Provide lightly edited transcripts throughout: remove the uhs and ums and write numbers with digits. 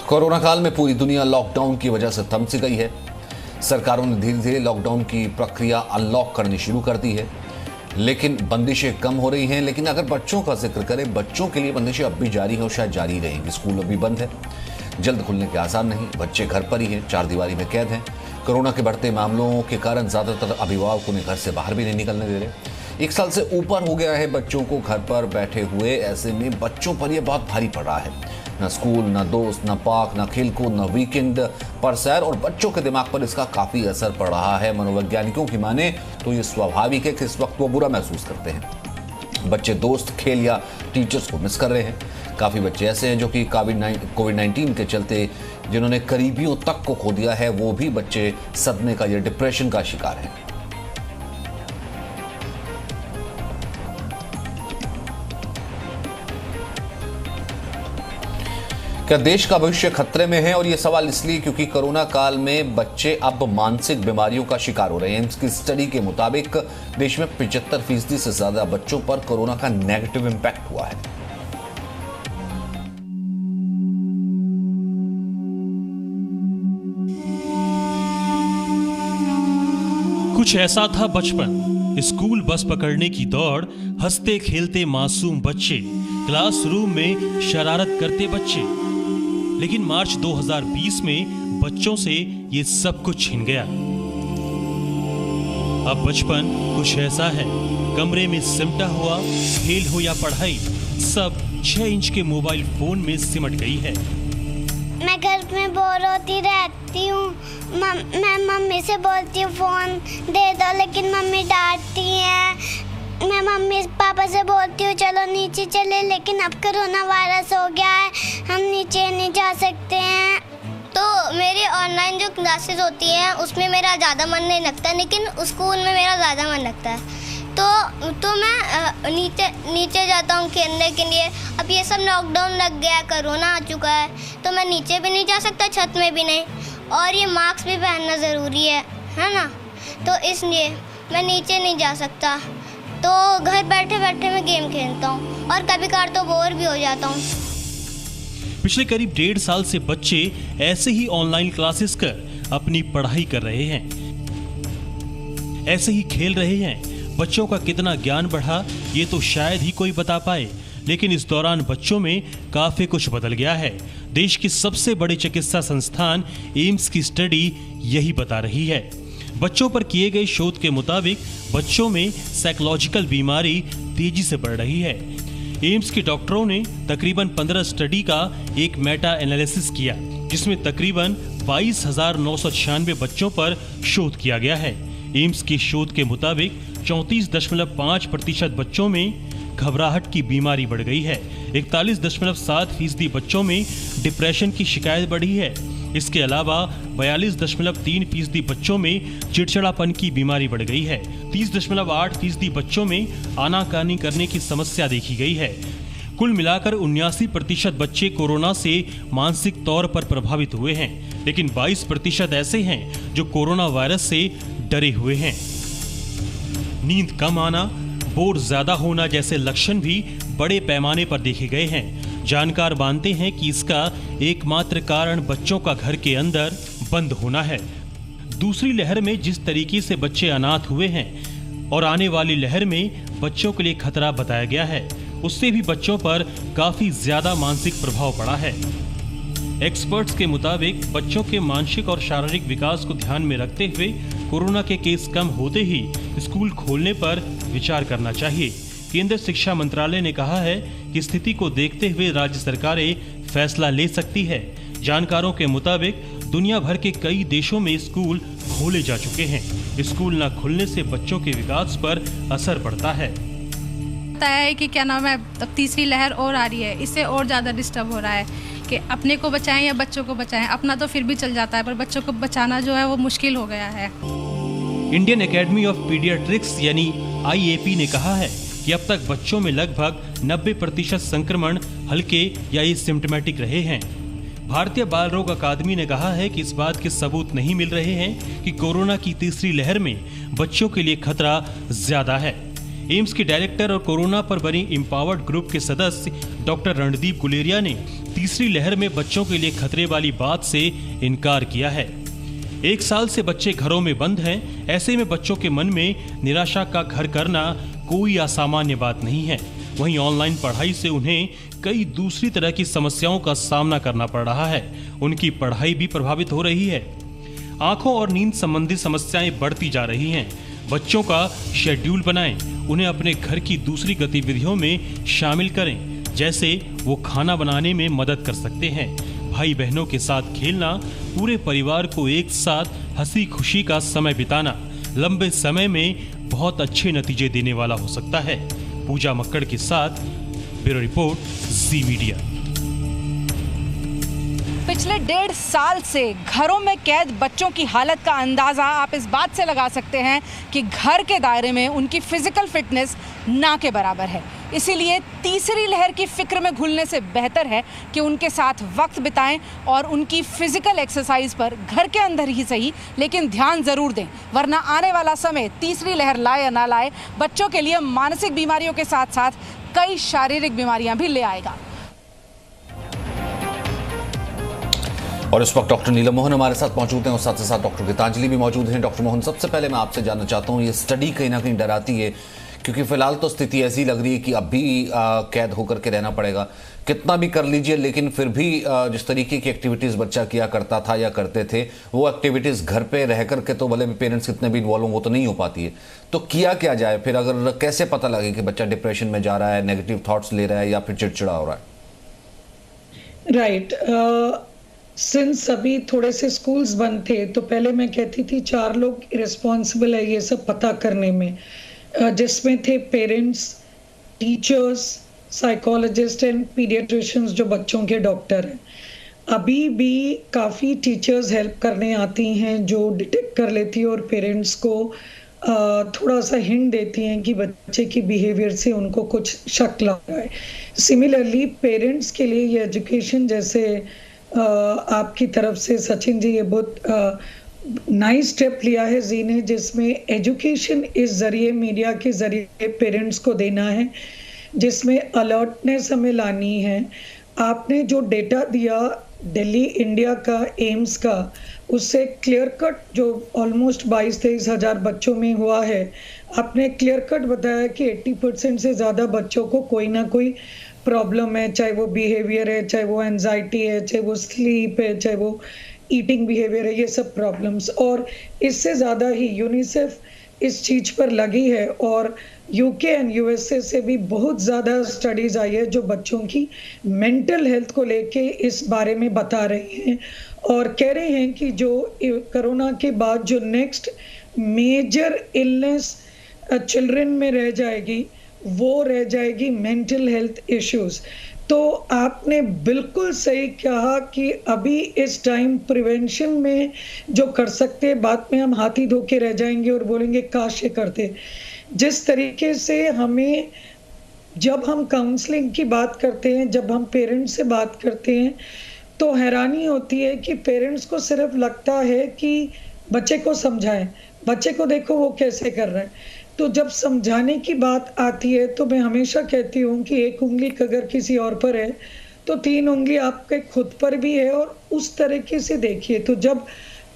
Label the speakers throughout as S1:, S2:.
S1: Corona काल में पूरी दुनिया लॉकडाउन की वजह से थम सी गई है। सरकारों ने धीरे धीरे लॉकडाउन की प्रक्रिया अनलॉक करनी शुरू कर दी है, लेकिन बंदिशें कम हो रही हैं। लेकिन अगर बच्चों का जिक्र करें, बच्चों के लिए बंदिशें अब भी जारी हैं और शायद जारी रहेंगी। स्कूल अभी बंद है, जल्द खुलने के आसार नहीं। बच्चे घर पर ही हैं, चार दीवारी में कैद हैं। कोरोना के बढ़ते मामलों के कारण ज्यादातर अभिभावक उन्हें घर से बाहर भी नहीं निकलने दे रहे। 1 साल से ऊपर हो गया है बच्चों को घर पर बैठे हुए। ऐसे में बच्चों पर यह बहुत भारी पड़ रहा है। ना स्कूल, ना दोस्त, ना पार्क, ना खेलकूद, ना वीकेंड पर सैर, और बच्चों के दिमाग पर इसका काफी असर पड़ रहा है। मनोवैज्ञानिकों की माने तो ये स्वाभाविक है कि इस वक्त वो बुरा महसूस करते हैं। बच्चे दोस्त, खेल या टीचर्स को मिस कर रहे हैं। काफी बच्चे ऐसे हैं जो कि कोविड-19 के चलते जिन्होंने करीबियों तक को खो दिया है, वो भी बच्चे सदमे का या डिप्रेशन का शिकार हैं। क्या देश का भविष्य खतरे में है? और यह सवाल इसलिए क्योंकि कोरोना काल में बच्चे अब मानसिक बीमारियों का शिकार हो रहे हैं। इसकी स्टडी के मुताबिक देश में 75% से ज्यादा बच्चों पर कोरोना का नेगेटिव इंपैक्ट हुआ है।
S2: कुछ ऐसा था बचपन। स्कूल बस पकड़ने की दौड़, हंसते खेलते मासूम बच्चे, क्लासरूम में शरारत करते बच्चे। लेकिन मार्च 2020 में बच्चों से ये सब कुछ छिन गया। अब बचपन कुछ ऐसा है, कमरे में सिमटा हुआ, खेल हो या पढ़ाई, सब 6 इंच के मोबाइल फोन में सिमट गई है।
S3: मैं घर में बोर होती रहती हूँ। मैं मम्मी से बोलती हूँ फोन दे दो, लेकिन मम्मी डांटती हैं। मैं मम्मी पापा से बोलती हूँ चलो नीचे चले, लेकिन अब कोरोना वायरस हो गया है, हम नीचे नहीं जा सकते हैं।
S4: तो मेरी ऑनलाइन जो क्लासेस होती हैं उसमें मेरा ज़्यादा मन नहीं लगता, लेकिन स्कूल में मेरा ज़्यादा मन लगता है। तो मैं नीचे जाता हूँ खेलने के लिए। अब ये सब लॉकडाउन लग गया है, कोरोना आ चुका है, तो मैं नीचे भी नहीं जा सकता, छत में भी नहीं, और ये मास्क भी पहनना ज़रूरी है ना। तो इसलिए मैं नीचे नहीं जा सकता। तो घर बैठे बैठे मैं गेम खेलता हूँ और कभी कभार तो बोर भी हो जाता हूँ।
S2: पिछले करीब 1.5 साल से बच्चे ऐसे ही ऑनलाइन क्लासेस कर अपनी पढ़ाई कर रहे हैं, ऐसे ही खेल रहे हैं। बच्चों का कितना ज्ञान बढ़ा ये तो शायद ही कोई बता पाए, लेकिन इस दौरान बच्चों में काफी कुछ बदल गया है। देश की सबसे बड़ी चिकित्सा संस्थान एम्स की स्टडी यही बता रही है। बच्चों पर किए गए शोध के मुताबिक बच्चों में साइकोलॉजिकल बीमारी तेजी से बढ़ रही है। एम्स के डॉक्टरों ने तकरीबन 15 स्टडी का एक मेटा एनालिसिस किया, जिसमें तकरीबन 22,996 बच्चों पर शोध किया गया है। एम्स के शोध के मुताबिक 34.5% बच्चों में घबराहट की बीमारी बढ़ गई है। 41.7% बच्चों में डिप्रेशन की शिकायत बढ़ी है। इसके अलावा 42.3% बच्चों में चिड़चिड़ापन की बीमारी बढ़ गई है। 30.8% बच्चों में आनाकानी करने की समस्या देखी गई है। कुल मिलाकर 79% बच्चे कोरोना से मानसिक तौर पर प्रभावित हुए हैं, लेकिन 22% ऐसे हैं जो कोरोना वायरस से डरे हुए हैं। नींद कम आना, बोर ज्यादा होना जैसे लक्षण भी बड़े पैमाने पर देखे गए हैं। जानकार मानते हैं कि इसका एकमात्र कारण बच्चों का घर के अंदर बंद होना है। दूसरी लहर में जिस तरीके से बच्चे अनाथ हुए हैं और आने वाली लहर में बच्चों के लिए खतरा बताया गया है, उससे भी बच्चों पर काफी ज्यादा मानसिक प्रभाव पड़ा है। एक्सपर्ट्स के मुताबिक बच्चों के मानसिक और शारीरिक विकास को ध्यान में रखते हुए कोरोना के केस कम होते ही स्कूल खोलने पर विचार करना चाहिए। केंद्रीय शिक्षा मंत्रालय ने कहा है कि स्थिति को देखते हुए राज्य सरकारें फैसला ले सकती है। जानकारों के मुताबिक दुनिया भर के कई देशों में स्कूल खोले जा चुके हैं। स्कूल न खुलने से बच्चों के विकास पर असर पड़ता है।
S5: कि क्या नाम है, अब तीसरी लहर और आ रही है, इससे और ज़्यादा डिस्टर्ब हो रहा है कि अपने को बचाएं या बच्चों को बचाएं। अपना तो फिर भी चल जाता है, पर बच्चों को बचाना जो है वो मुश्किल हो गया है।
S2: इंडियन एकेडमी ऑफ पीडियाट्रिक्स यानी IAP ने कहा है कि अब तक बच्चों में लगभग 90% संक्रमण हल्के या एसिम्प्टोमेटिक रहे हैं। भारतीय बाल रोग अकादमी ने कहा है कि इस बात के सबूत नहीं मिल रहे हैं कि कोरोना की तीसरी लहर में बच्चों के लिए खतरा ज्यादा है। एम्स के डायरेक्टर और कोरोना पर बनी एम्पावर्ड ग्रुप के सदस्य डॉक्टर रणदीप गुलेरिया ने तीसरी लहर में बच्चों के लिए खतरे वाली बात से इनकार किया है। 1 साल से बच्चे घरों में बंद हैं, ऐसे में बच्चों के मन में निराशा का घर करना कोई असामान्य बात नहीं है। वहीं ऑनलाइन पढ़ाई से उन्हें कई दूसरी तरह की समस्याओं का सामना करना पड़ रहा है। उनकी पढ़ाई भी प्रभावित हो रही है। आंखों और नींद संबंधी समस्याएं बढ़ती जा रही हैं। बच्चों का शेड्यूल बनाएं, उन्हें अपने घर की दूसरी गतिविधियों में शामिल करें, जैसे वो खाना बनाने में मदद कर सकते हैं। भाई बहनों के साथ खेलना, पूरे परिवार को एक साथ हंसी खुशी का समय बिताना लंबे समय में बहुत अच्छे नतीजे देने वाला हो सकता है। पूजा मक्कड़ के साथ ब्यूरो रिपोर्ट, जी मीडिया।
S6: पिछले 1.5 साल से घरों में कैद बच्चों की हालत का अंदाज़ा आप इस बात से लगा सकते हैं कि घर के दायरे में उनकी फिजिकल फिटनेस ना के बराबर है। इसीलिए तीसरी लहर की फिक्र में घुलने से बेहतर है कि उनके साथ वक्त बिताएं और उनकी फिजिकल एक्सरसाइज पर घर के अंदर ही सही लेकिन ध्यान ज़रूर दें, वरना आने वाला समय तीसरी लहर लाए या ना लाए बच्चों के लिए मानसिक बीमारियों के साथ साथ कई शारीरिक बीमारियां भी ले आएगा।
S1: और इस वक्त डॉक्टर नीलम मोहन हमारे साथ मौजूद हैं और साथ ही साथ डॉक्टर गीतांजलि भी मौजूद हैं। डॉक्टर मोहन, सबसे पहले मैं आपसे जानना चाहता हूं, ये स्टडी कहीं ना कहीं डराती है, क्योंकि फिलहाल तो स्थिति ऐसी लग रही है कि अब भी कैद होकर के रहना पड़ेगा। कितना भी कर लीजिए, लेकिन फिर भी जिस तरीके की एक्टिविटीज़ बच्चा किया करता था या करते थे, वो एक्टिविटीज़ घर पे रह करके तो भले भी पेरेंट्स कितने भी इन्वॉल्व वो तो नहीं हो पाती है। तो किया क्या जाए फिर? अगर कैसे पता लगे कि बच्चा डिप्रेशन में जा रहा है, नेगेटिव थॉट्स ले रहा है या फिर चिड़चिड़ा हो रहा है?
S7: राइट। सिंस अभी थोड़े से स्कूल्स बंद थे तो पहले मैं कहती थी 4 लोग इरेस्पॉन्सिबल है ये सब पता करने में, जिसमें थे parents, teachers, psychologist and paediatricians जो बच्चों के डॉक्टर हैं। अभी भी काफ़ी टीचर्स हेल्प करने आती हैं जो डिटेक्ट कर लेती है और पेरेंट्स को थोड़ा सा हिंट देती हैं कि बच्चे की बिहेवियर से उनको कुछ शक लग रहा है। सिमिलरली पेरेंट्स के लिए ये एजुकेशन, जैसे आपकी तरफ से सचिन जी ये बहुत नाइस स्टेप लिया है जी ने, जिसमें एजुकेशन इस जरिए, मीडिया के जरिए पेरेंट्स को देना है, जिसमें अलर्टनेस हमें लानी है। आपने जो डेटा दिया दिल्ली इंडिया का, एम्स का, उससे क्लियर कट जो ऑलमोस्ट 22-23 हज़ार बच्चों में हुआ है, आपने क्लियर कट बताया कि 80% से ज़्यादा बच्चों को कोई ना कोई प्रॉब्लम है, चाहे वो बिहेवियर है, चाहे वो एंजाइटी है, चाहे वो स्लीप है, चाहे वो ईटिंग बिहेवियर है, ये सब प्रॉब्लम्स। और इससे ज़्यादा ही यूनिसेफ इस चीज़ पर लगी है और यूके एंड यूएसए से भी बहुत ज़्यादा स्टडीज़ आई है जो बच्चों की मेंटल हेल्थ को लेके इस बारे में बता रही हैं और कह रहे हैं कि जो कोरोना के बाद जो नेक्स्ट मेजर इलनेस चिल्ड्रन में रह जाएगी वो रह जाएगी मेंटल हेल्थ इश्यूज। तो आपने बिल्कुल सही कहा कि अभी इस टाइम प्रिवेंशन में जो कर सकते हैं, बाद में हम हाथी धो के रह जाएंगे और बोलेंगे काश ये करते। जिस तरीके से हमें, जब हम काउंसलिंग की बात करते हैं, जब हम पेरेंट्स से बात करते हैं, तो हैरानी होती है कि पेरेंट्स को सिर्फ लगता है कि बच्चे को समझाएं, बच्चे को देखो वो कैसे कर रहा है। तो जब समझाने की बात आती है तो मैं हमेशा कहती हूँ कि एक उंगली अगर किसी और पर है तो 3 उंगली आपके खुद पर भी है और उस तरीके से देखिए। तो जब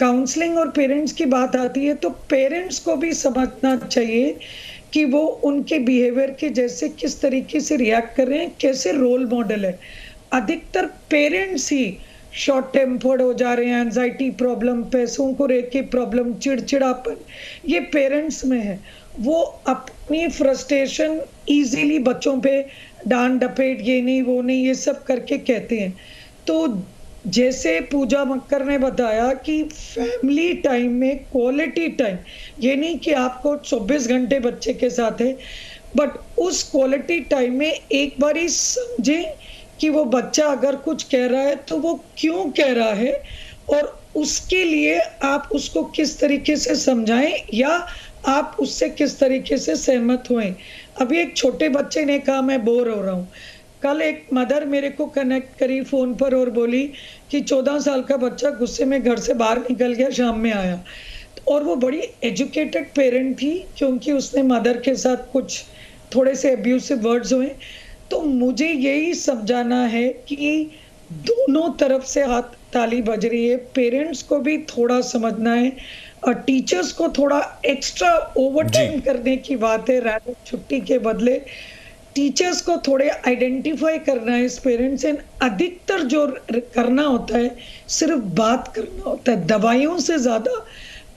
S7: काउंसलिंग और पेरेंट्स की बात आती है तो पेरेंट्स को भी समझना चाहिए कि वो उनके बिहेवियर के जैसे किस तरीके से रिएक्ट कर रहे हैं, कैसे रोल मॉडल है। अधिकतर पेरेंट्स ही शॉर्ट टेम्पर्ड हो जा रहे हैं, एंजाइटी प्रॉब्लम, पैसों को लेकर के प्रॉब्लम, चिड़चिड़ापन, ये पेरेंट्स में है। वो अपनी फ्रस्ट्रेशन इजीली बच्चों पे डांट डपेट, ये नहीं वो नहीं, ये सब करके कहते हैं। तो जैसे पूजा मक्कर ने बताया कि फैमिली टाइम में क्वालिटी टाइम, ये नहीं कि आपको 24 घंटे बच्चे के साथ है, बट उस क्वालिटी टाइम में एक बार ही समझें कि वो बच्चा अगर कुछ कह रहा है तो वो क्यों कह रहा है और उसके लिए आप उसको किस तरीके से समझाएं या आप उससे किस तरीके से सहमत हुए। अभी एक छोटे बच्चे ने कहा मैं बोर हो रहा हूँ। कल एक मदर मेरे को कनेक्ट करी फ़ोन पर और बोली कि 14 साल का बच्चा गुस्से में घर से बाहर निकल गया, शाम में आया। और वो बड़ी एजुकेटेड पेरेंट थी क्योंकि उसने मदर के साथ कुछ थोड़े से एब्यूसिव वर्ड्स हुए, तो मुझे यही समझाना है कि दोनों तरफ से हाथ ताली बज रही है। पेरेंट्स को भी थोड़ा समझना है और टीचर्स को थोड़ा एक्स्ट्रा ओवर टाइम करने की बात है। रात छुट्टी के बदले टीचर्स को थोड़े आइडेंटिफाई करना है इस पेरेंट्स एंड अधिकतर जो करना होता है सिर्फ बात करना होता है। दवाइयों से ज्यादा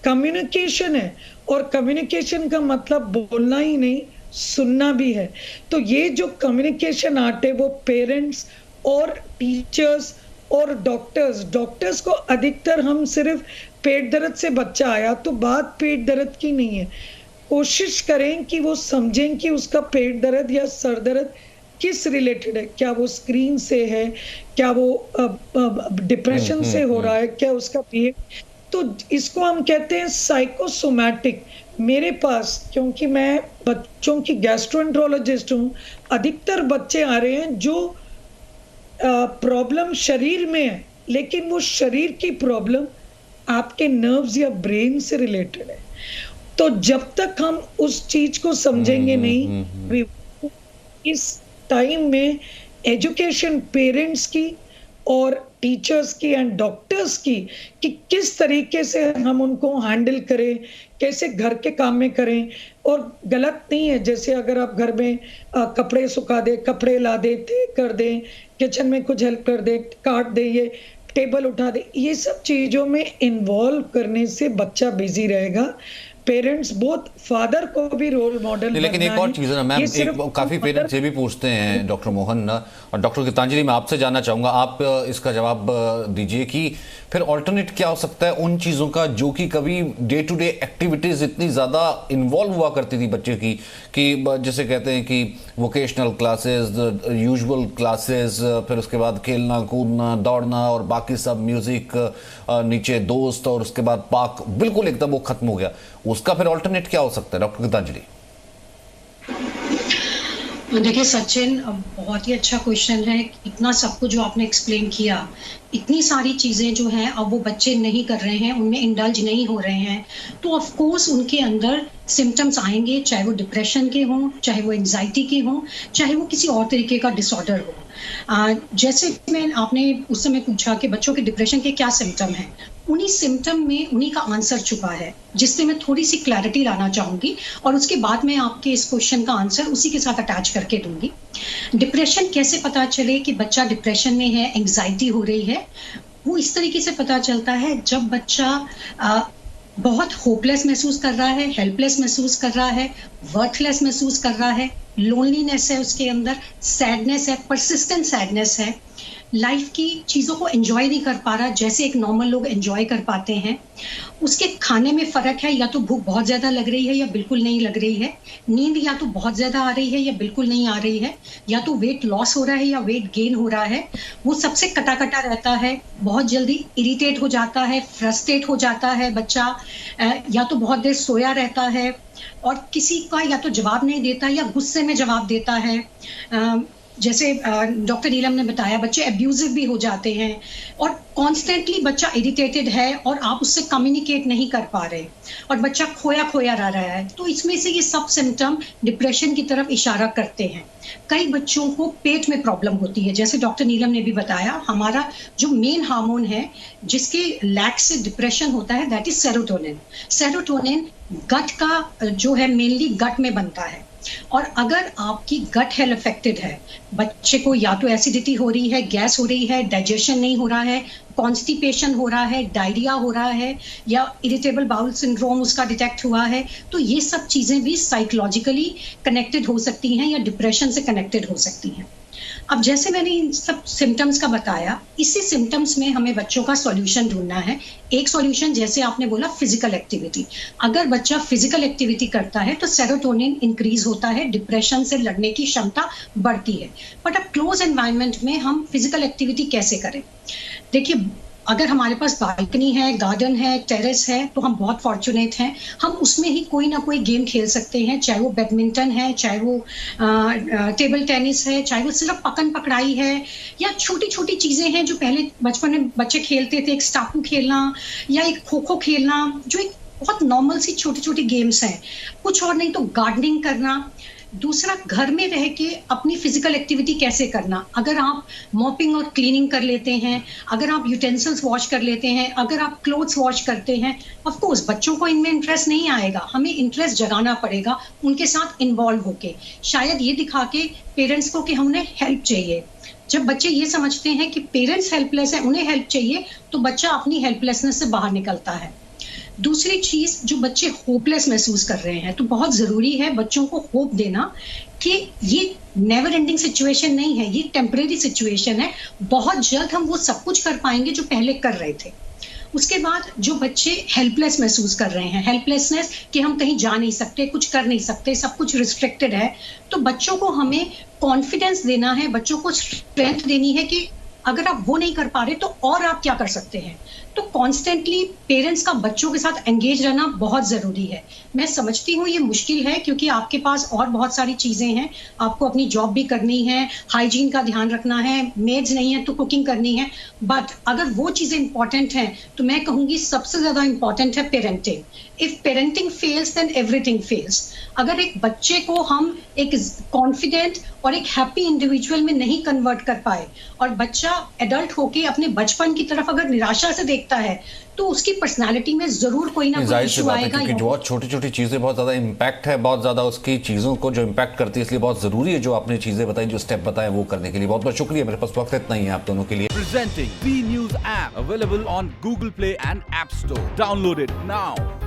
S7: कम्युनिकेशन है, और कम्युनिकेशन का मतलब बोलना ही नहीं, सुनना भी है। तो ये जो कम्युनिकेशन आर्ट है वो पेरेंट्स और टीचर्स और डॉक्टर्स को अधिकतर हम सिर्फ पेट दर्द से बच्चा आया तो बात पेट दर्द की नहीं है, कोशिश करें कि वो समझें कि उसका पेट दर्द या सर दर्द किस रिलेटेड है। क्या वो स्क्रीन से है, क्या वो डिप्रेशन से हो रहा है, क्या उसका तो इसको हम कहते हैं साइकोसोमैटिक। मेरे पास, क्योंकि मैं बच्चों की गैस्ट्रोएंट्रोलॉजिस्ट हूँ, अधिकतर बच्चे आ रहे हैं जो प्रॉब्लम शरीर में है, लेकिन वो शरीर की प्रॉब्लम आपके नर्व्स या ब्रेन से रिलेटेड है। तो जब तक हम उस चीज को समझेंगे नहीं, इस टाइम में एजुकेशन पेरेंट्स की और टीचर्स की एंड डॉक्टर्स की कि किस तरीके से हम उनको हैंडल करें, कैसे घर के काम में करें। और गलत नहीं है, जैसे अगर आप घर में कपड़े सुखा दे, कपड़े ला दे, कर दे, किचन में कुछ हेल्प कर दे, काट दे, ये टेबल उठा दे, ये सब चीजों में इन्वॉल्व करने से बच्चा बिजी रहेगा। पेरेंट्स बहुत फादर को भी रोल मॉडल।
S1: लेकिन एक और चीज है ना मैम, काफी पेरेंट्स ये भी पूछते हैं डॉक्टर मोहन और डॉक्टर गीतांजलि, मैं आपसे जानना चाहूंगा, आप इसका जवाब दीजिए कि फिर ऑल्टरनेट क्या हो सकता है उन चीजों का जो कि कभी डे टू डे एक्टिविटीज इतनी ज्यादा इन्वॉल्व हुआ करती थी बच्चे की, कि जैसे कहते हैं कि वोकेशनल क्लासेस, यूजुअल क्लासेस, फिर उसके बाद खेलना कूदना दौड़ना और बाकी सब, म्यूजिक, नीचे दोस्त, और उसके बाद पार्क, बिल्कुल एकदम वो खत्म हो गया। उसका फिर ऑल्टरनेट क्या हो सकता है डॉक्टर गीतांजलि?
S8: देखिए सचिन, बहुत ही अच्छा क्वेश्चन है। इतना सब कुछ जो आपने एक्सप्लेन किया, इतनी सारी चीज़ें जो हैं अब वो बच्चे नहीं कर रहे हैं, उनमें इंडल्ज नहीं हो रहे हैं, तो ऑफ कोर्स उनके अंदर सिम्टम्स आएंगे, चाहे वो डिप्रेशन के हों, चाहे वो एंजाइटी के हों, चाहे वो किसी और तरीके का डिसऑर्डर हो। जैसे आपने उस समय पूछा कि बच्चों के डिप्रेशन के क्या सिम्टम हैं, उन्हीं सिम्टम में उन्हीं का आंसर छुपा है, जिससे मैं थोड़ी सी क्लैरिटी लाना चाहूँगी और उसके बाद मैं आपके इस क्वेश्चन का आंसर उसी के साथ अटैच करके दूंगी। डिप्रेशन कैसे पता चले कि बच्चा डिप्रेशन में है, एंग्जाइटी हो रही है? वो इस तरीके से पता चलता है जब बच्चा बहुत होपलेस महसूस कर रहा है, हेल्पलेस महसूस कर रहा है, वर्थलेस महसूस कर रहा है, लोनलीनेस है उसके अंदर, सैडनेस है, परसिस्टेंट सैडनेस है, लाइफ की चीज़ों को एंजॉय नहीं कर पा रहा जैसे एक नॉर्मल लोग एंजॉय कर पाते हैं। उसके खाने में फ़र्क है, या तो भूख बहुत ज़्यादा लग रही है या बिल्कुल नहीं लग रही है, नींद या तो बहुत ज़्यादा आ रही है या बिल्कुल नहीं आ रही है, या तो वेट लॉस हो रहा है या वेट गेन हो रहा है, वो सबसे कटा कटा रहता है, बहुत जल्दी इरिटेट हो जाता है, फ्रस्ट्रेट हो जाता है बच्चा, या तो बहुत देर सोया रहता है और किसी का या तो जवाब नहीं देता या गुस्से में जवाब देता है। जैसे डॉक्टर नीलम ने बताया, बच्चे एब्यूजिव भी हो जाते हैं और कॉन्स्टेंटली बच्चा इरिटेटेड है और आप उससे कम्युनिकेट नहीं कर पा रहे और बच्चा खोया खोया रह रहा है। तो इसमें से ये सब सिम्टम डिप्रेशन की तरफ इशारा करते हैं। कई बच्चों को पेट में प्रॉब्लम होती है, जैसे डॉक्टर नीलम ने भी बताया, हमारा जो मेन हार्मोन है जिसके लैक से डिप्रेशन होता है, दैट इज सेरोटोनिन। सेरोटोनिन गट का जो है मेनली गट में बनता है, और अगर आपकी गट हेल्थ अफेक्टेड है, बच्चे को या तो एसिडिटी हो रही है, गैस हो रही है, डाइजेशन नहीं हो रहा है, कॉन्स्टिपेशन हो रहा है, डायरिया हो रहा है, या इरिटेबल बाउल सिंड्रोम उसका डिटेक्ट हुआ है, तो ये सब चीज़ें भी साइकोलॉजिकली कनेक्टेड हो सकती हैं या डिप्रेशन से कनेक्टेड हो सकती हैं। अब जैसे मैंने इन सब सिम्टम्स का बताया, इसी सिम्टम्स में हमें बच्चों का सॉल्यूशन ढूंढना है। एक सॉल्यूशन, जैसे आपने बोला, फिजिकल एक्टिविटी। अगर बच्चा फिजिकल एक्टिविटी करता है तो सेरोटोनिन इंक्रीज होता है, डिप्रेशन से लड़ने की क्षमता बढ़ती है। बट अब क्लोज एनवायरनमेंट में हम फिजिकल एक्टिविटी कैसे करें? देखिए, अगर हमारे पास बालकनी है, गार्डन है, टेरेस है, तो हम बहुत फॉर्चुनेट हैं, हम उसमें ही कोई ना कोई गेम खेल सकते हैं, चाहे वो बैडमिंटन है, चाहे वो टेबल टेनिस है, चाहे वो सिर्फ पकड़ पकड़ाई है, या छोटी छोटी चीज़ें हैं जो पहले बचपन में बच्चे खेलते थे, एक स्टापू खेलना या एक खो खो खेलना, जो एक बहुत नॉर्मल सी छोटी छोटी गेम्स हैं। कुछ और नहीं तो गार्डनिंग करना, दूसरा, घर में रह के अपनी फिजिकल एक्टिविटी कैसे करना। अगर आप मॉपिंग और क्लीनिंग कर लेते हैं, अगर आप यूटेंसिल्स वॉश कर लेते हैं, अगर आप क्लोथ्स वॉश करते हैं, ऑफ कोर्स बच्चों को इनमें इंटरेस्ट नहीं आएगा, हमें इंटरेस्ट जगाना पड़ेगा उनके साथ इन्वॉल्व होके, शायद ये दिखा के पेरेंट्स को कि हमने हेल्प चाहिए। जब बच्चे ये समझते हैं कि पेरेंट्स हेल्पलेस है, उन्हें हेल्प चाहिए, तो बच्चा अपनी हेल्पलेसनेस से बाहर निकलता है। दूसरी चीज, जो बच्चे होपलेस महसूस कर रहे हैं, तो बहुत जरूरी है बच्चों को होप देना कि ये नेवर एंडिंग सिचुएशन नहीं है, ये टेम्परेरी सिचुएशन है, बहुत जल्द हम वो सब कुछ कर पाएंगे जो पहले कर रहे थे। उसके बाद जो बच्चे हेल्पलेस महसूस कर रहे हैं, हेल्पलेसनेस कि हम कहीं जा नहीं सकते, कुछ कर नहीं सकते, सब कुछ रिस्ट्रिक्टेड है, तो बच्चों को हमें कॉन्फिडेंस देना है, बच्चों को स्ट्रेंथ देनी है कि अगर आप वो नहीं कर पा रहे तो और आप क्या कर सकते हैं। तो कॉन्स्टेंटली पेरेंट्स का बच्चों के साथ एंगेज रहना बहुत ज़रूरी है। मैं समझती हूँ ये मुश्किल है क्योंकि आपके पास और बहुत सारी चीज़ें हैं, आपको अपनी जॉब भी करनी है, हाइजीन का ध्यान रखना है, मेड्स नहीं है तो कुकिंग करनी है, बट अगर वो चीज़ें इंपॉर्टेंट हैं तो मैं कहूँगी सबसे ज़्यादा इंपॉर्टेंट है parenting. If parenting fails then everything fails. अगर एक बच्चे को हम एक कॉन्फिडेंट और एक हैप्पी इंडिविजुअल में नहीं कन्वर्ट कर पाए और बच्चा एडल्ट होके अपने बचपन की तरफ अगर निराशा से देखता है तो उसकी पर्सनालिटी में जरूर कोई ना कोई इशू आएगा।
S1: क्योंकि बहुत छोटी छोटी चीजें बहुत ज्यादा इम्पैक्ट है, बहुत ज्यादा उसकी चीजों को जो इम्पैक्ट करती है, इसलिए बहुत जरूरी है जो आपने चीजें बताई, जो स्टेप बताए वो करने के लिए। बहुत बहुत शुक्रिया, मेरे पास वक्त इतना ही है आप दोनों के लिए।
S9: Presenting B News app available on Google Play and App Store. Download it now.